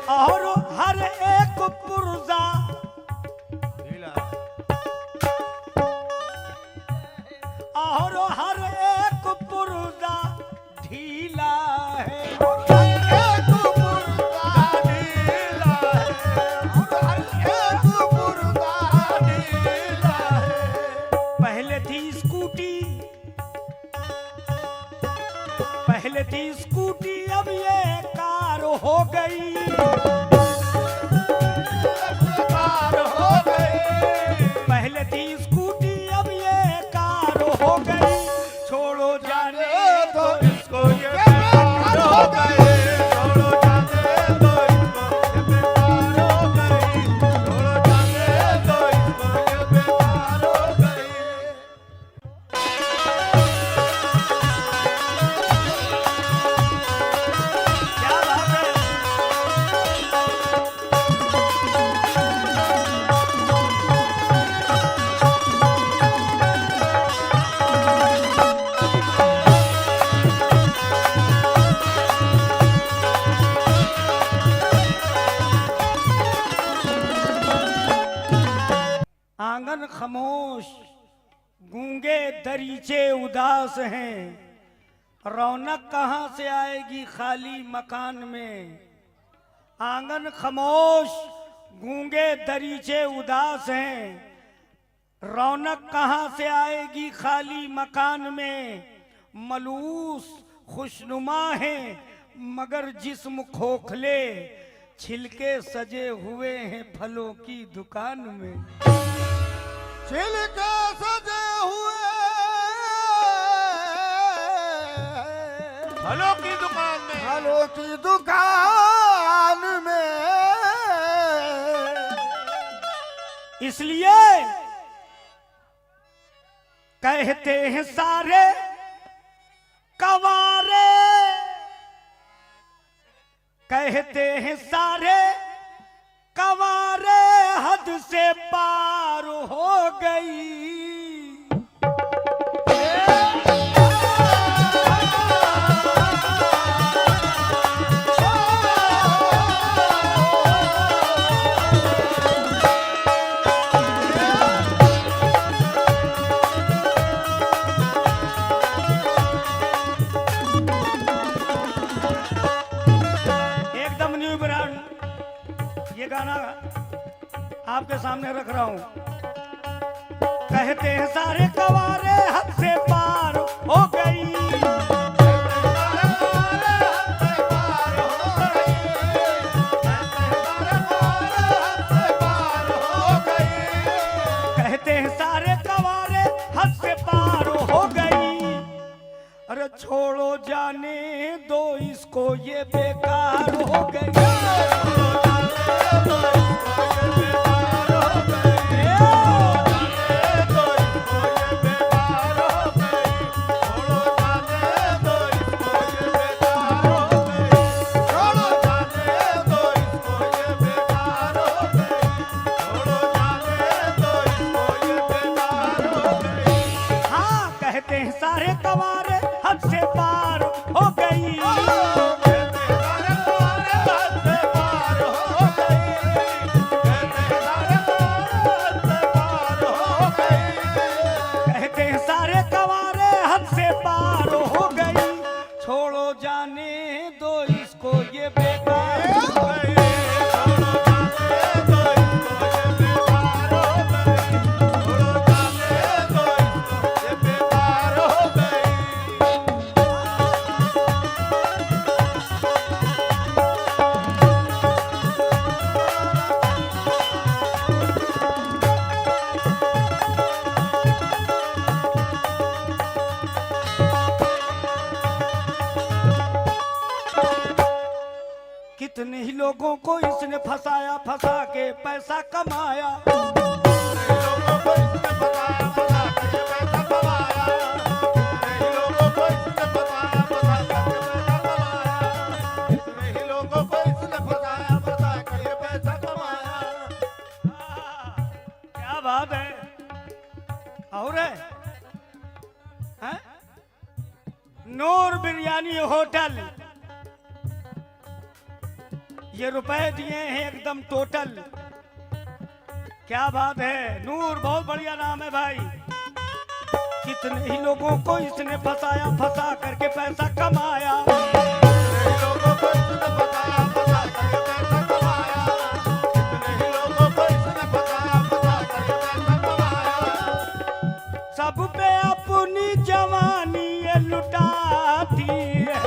और हर एक पुर्जा और हर एक पुर्जा ढीला है। पहले थी स्कूटी अब ये कार हो गई। पहले थी स्कूटी अब ये कार हो गई। छोड़ो जाने दो इसको ये बेकार हो गई। छोड़ो जाने दो इसको ये बेकार हो गई। छोड़ो जाने दो इसको ये बेकार हो गई। क्या बात है। आंगन खामोश गूंगे दरीचे उदास हैं। रौनक कहाँ से आएगी खाली मकान में। आंगन खामोश गूंगे दरीचे उदास हैं। रौनक कहाँ से आएगी खाली मकान में। मलूस खुशनुमा है मगर जिस्म खोखले। छिलके सजे हुए हैं फलों की दुकान में। छिलके सजे हुए फलों की दुकान में। फलों की दुकान में। इसलिए कहते हैं सारे कवारे। कहते हैं सारे कवारे हद से पार हो गई। एकदम न्यू ब्रांड ये गाना आपके सामने रख रहा हूं। कहते हैं सारे कवारे हद से पार हो गई। कहते हैं सारे कवारे हद से पार हो गई। अरे छोड़ो जाने दो इसको ये बेकार हो गई। सारे कवारे हद से पार हो गई। कहते हैं सारे कवारे हद से पार हो गई। छोड़ो जाने दो इसको ये बेकार हो गई। कितने ही लोगों को इसने फंसाया फंसा के पैसा कमाया। क्या बात है। और है? नूर बिरयानी होटल ये रुपए दिए हैं एकदम टोटल। क्या बात है, नूर बहुत बढ़िया नाम है भाई। कितने ही लोगों को इसने फंसाया, फंसा करके पैसा कमाया। कितने ही लोगों को इसने फंसाया, फंसा करके पैसा कमाया। कितने ही लोगों को इसने फंसाया, फंसा करके पैसा कमाया। सब पे अपनी जवानी ये लुटाती है।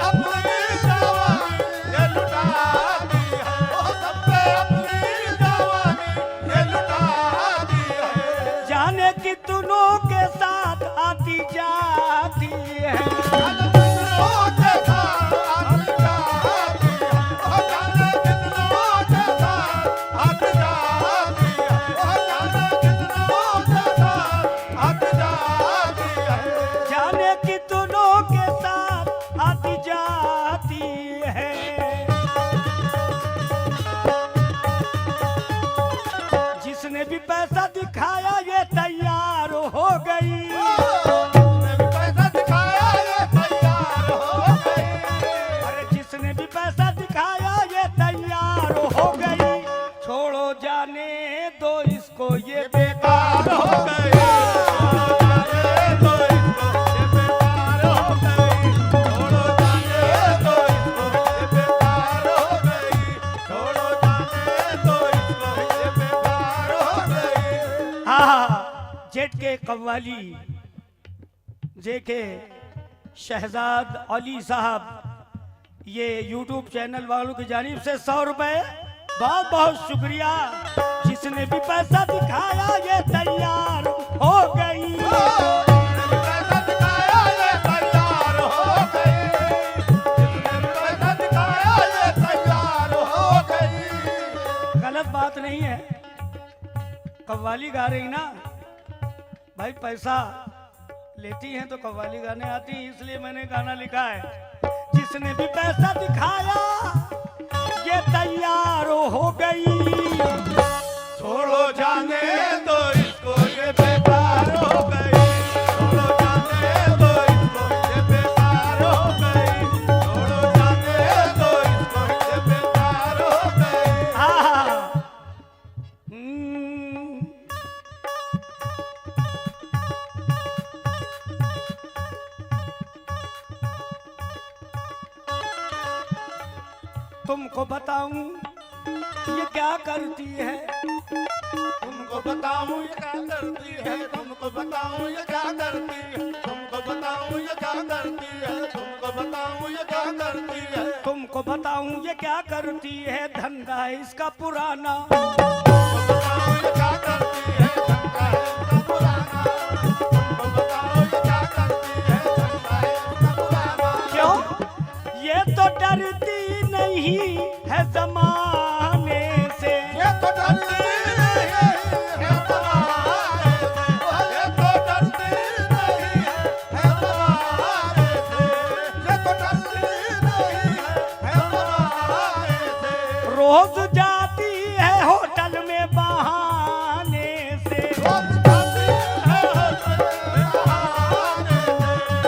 अपनी जवानी ये लुटाती है, ओ सब पे अपनी जवानी ये लुटाती है। जाने कितनों के साथ आती जाती है। कितनों के साथ आती जाती है, ओ जाने कितनों के साथ आती जाती है, ओ जाने कितनों के साथ आती जाती है। जाने कितनों के साथ आती जाती है। जिसने भी पैसा दिखाया ये तैयार हो गई। जिसने भी पैसा दिखाया ये तैयार हो गई। अरे जिसने भी पैसा दिखाया ये तैयार हो गई। छोड़ो जाने दो इसको ये बेकार हो गई। जाने दो इसको ये बेकार हो गई। छोड़ो जाने दो इसको ये बेकार हो गई। छोड़ो जाने दो इसको ये बेकार हो गई। हाँ, जेठ के कव्वाली जेके शहजाद अली साहब ये यूट्यूब चैनल वालों की जानिब से 100 रुपए बहुत बहुत शुक्रिया। जिसने भी पैसा दिखाया ये तैयार हो गई। जिसने भी पैसा दिखाया ये तैयार हो गई। जिसने भी पैसा दिखाया ये तैयार हो गई। गलत बात नहीं है, कव्वाली गा रही ना भाई, पैसा लेती हैं तो कव्वाली गाने आती हैं, इसलिए मैंने गाना लिखा है। जिसने भी पैसा दिखाया ये तैयार हो गई। छोड़ो जाने दो इसको ये बेकार हो गई। छोड़ो जाने दो इसको ये बेकार हो गई। छोड़ो जाने दो इसको ये बेकार हो गई। हाँ, तुमको बताऊं ये क्या करती है। तुमको बताऊं ये क्या करती है। तुमको बताऊं ये क्या करती है। तुमको बताऊं ये क्या करती है। तुमको बताऊं ये क्या करती है। तुमको बताऊं ये क्या करती है। धंधा है इसका पुराना। तुमको बताऊं ये क्या करती है। धंधा है इसका पुराना। तुमको बताऊं ये क्या करती है। धंधा है इसका पुराना। क्यों? ये तो डरती नहीं है जमाने से। ये तो डरती नहीं है तुम्हारे से। ये तो डरती नहीं है तुम्हारे से। ये तो डरती नहीं है तुम्हारे से। रोज जाती है होटल में बहाने से। रोज जाती है होटल में बहाने से।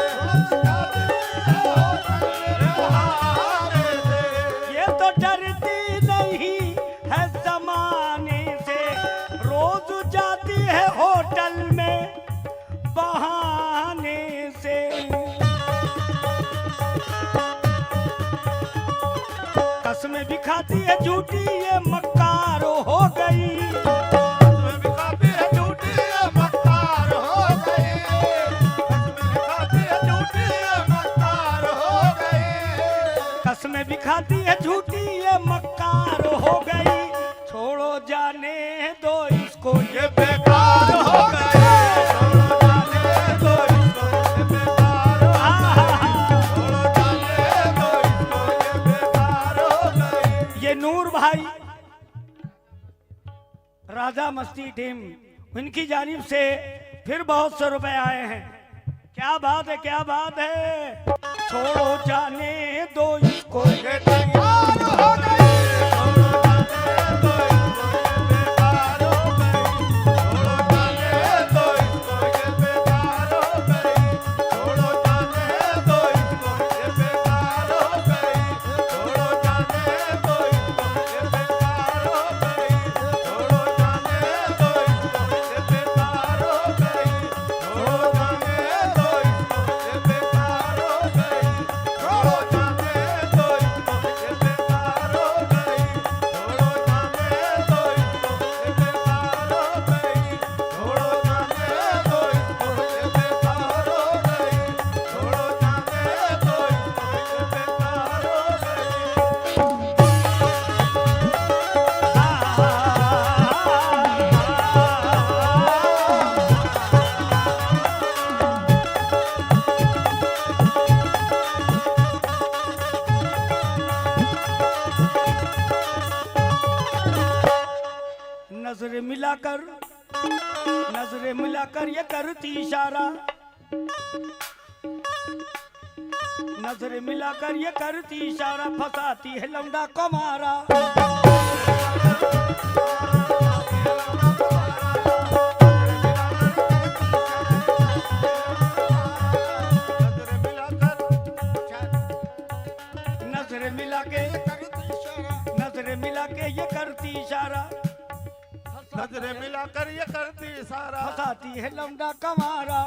रोज जाती है होटल में बहाने से। ये तो डरती नहीं है जमाने से। रोज जाती है होटल में बहाने से। कसमें भी खाती है झूठी ये मक्कार हो गई। कसमें भी खाती है झूठी ये मक्कार हो गई। कसमें भी खाती है झूठी ये मक्कार हो गई। कसमें भी खाती है झूठी ये मक्कार हो गई। छोड़ो जाने दो इसको ये बेकार हो गई। छोड़ो जाने दो इसको ये बेकार हो गई। छोड़ो जाने दो इसको ये बेकार हो गई। ये नूर भाई राजा मस्ती टीम उनकी जानिब से फिर बहुत से रुपए आए हैं। क्या बात है, क्या बात है। छोड़ो जाने दो इसको ये तैयार हो गई। छोड़ो जाने दो इसको ये बेकार हो गई। छोड़ो जाने दो इसको ये बेकार हो गई। छोड़ो जाने दो इसको ये बेकार हो गई। छोड़ो जाने दो नजरें मिलाकर ये करती इशारा, नजरें मिलाकर ये करती इशारा, फंसाती है लौंडा कमारा। नजरें मिला के ये करती इशारा, नजरें मिलाकर ये करती इशारा, फंसाती है लौंडा कमारा।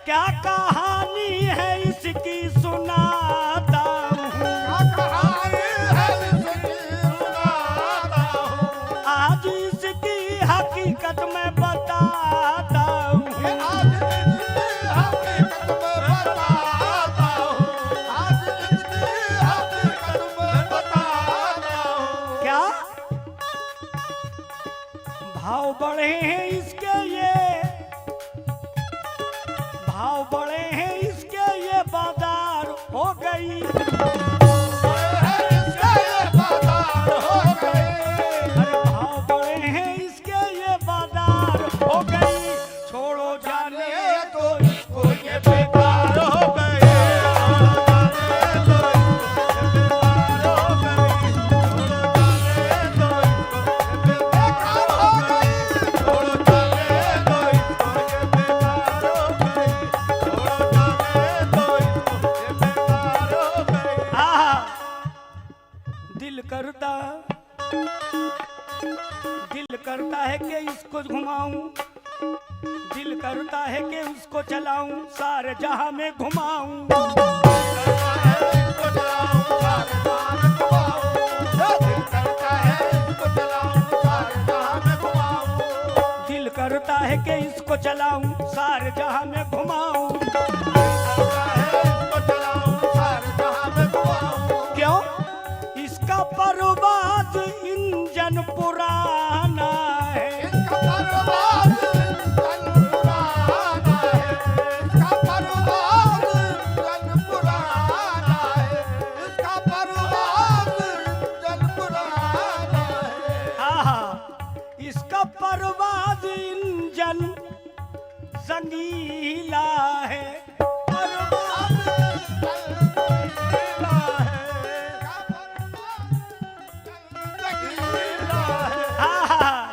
क्या कहानी है इसकी सुनाता हूँ, आज इसकी हकीकत में बताता हूँ। क्या भाव बढ़े हैं इसके, ये भाव बढ़े हैं इसके, ये बाजार हो गई। अरे भाव बढ़े हैं इसके, ये बाजार हो गई। छोड़ो जाने तो इसको, ये बेकार हो गई। दिल करता है कि इसको घुमाऊं, दिल करता है कि उसको चलाऊं, सारे जहां में घुमाऊं। दिल करता है कि इसको चलाऊं, सारे जहां में घुमाऊं। क्यों? इसका परवाज़ इंजन पुराना है, इसका परवाज़ इंजन जंगीला है।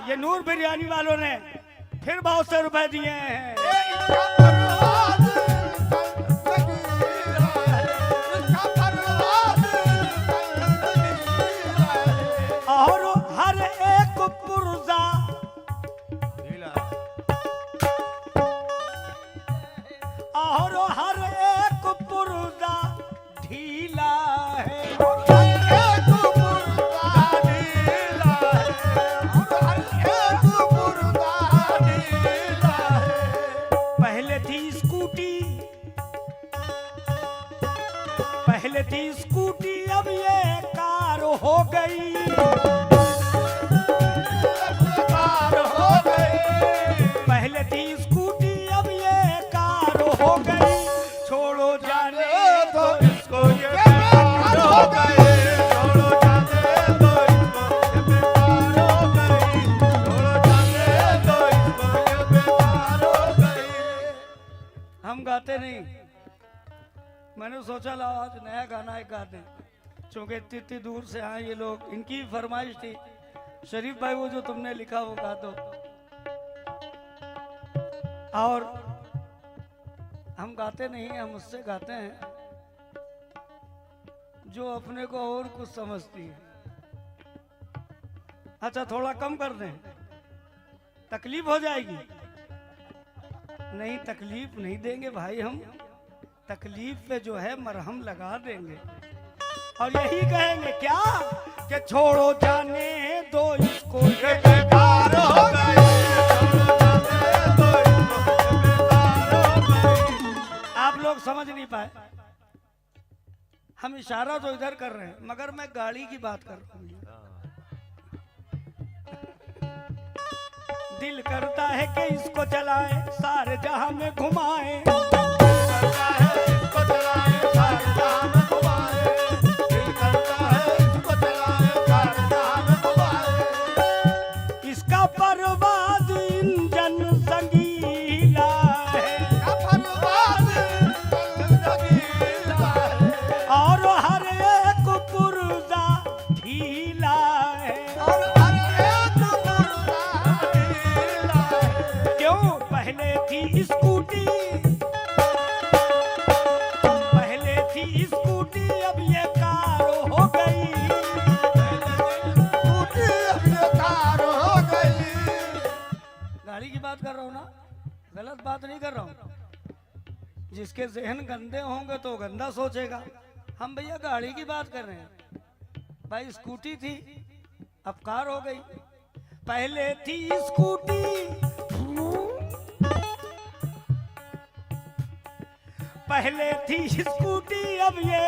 ये नूर बिरयानी वालों ने फिर बहुत से रुपए दिए हैं। और हर एक पुर्जा, और हर एक पुर्जा ढीला है। पहले थी स्कूटी, अब ये कार हो गई। पहले थी स्कूटी, अब ये कार हो गई। छोड़ो जाने तो इसको, ये बेकार हो गई। छोड़ो जाने तो इसको, ये बेकार हो गई। छोड़ो जाने तो इसको, ये बेकार हो गई। हम गाते नहीं, मैंने सोचा लाओ आज नया गाना एक गाते हैं, चूंकि इतनी दूर से आए ये लोग, इनकी फरमाइश थी। शरीफ भाई वो जो तुमने लिखा वो गा दो। और हम गाते नहीं, हम उससे गाते हैं जो अपने को और कुछ समझती है। अच्छा थोड़ा कम कर दें, तकलीफ हो जाएगी। नहीं तकलीफ नहीं देंगे भाई, हम तकलीफ पे जो है मरहम लगा देंगे और यही कहेंगे क्या कि छोड़ो जाने दो इसको, ये बेकार हो गई। आप लोग समझ नहीं पाए, हम इशारा तो इधर कर रहे हैं मगर मैं गाड़ी की बात कर रहा हूँ। दिल करता है कि इसको चलाएं, सारे जहां में घुमाएं। पहले थी स्कूटी, पहले थी स्कूटी अब ये कार हो गई। स्कूटी अब ये कार हो गई। गाड़ी की बात कर रहा हूँ ना, गलत बात नहीं कर रहा हूँ। जिसके जहन गंदे होंगे तो गंदा सोचेगा। हम भैया गाड़ी की बात कर रहे हैं। भाई स्कूटी थी अब कार हो गई। पहले थी स्कूटी, पहले थी स्कूटी अब ये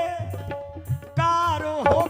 कार हो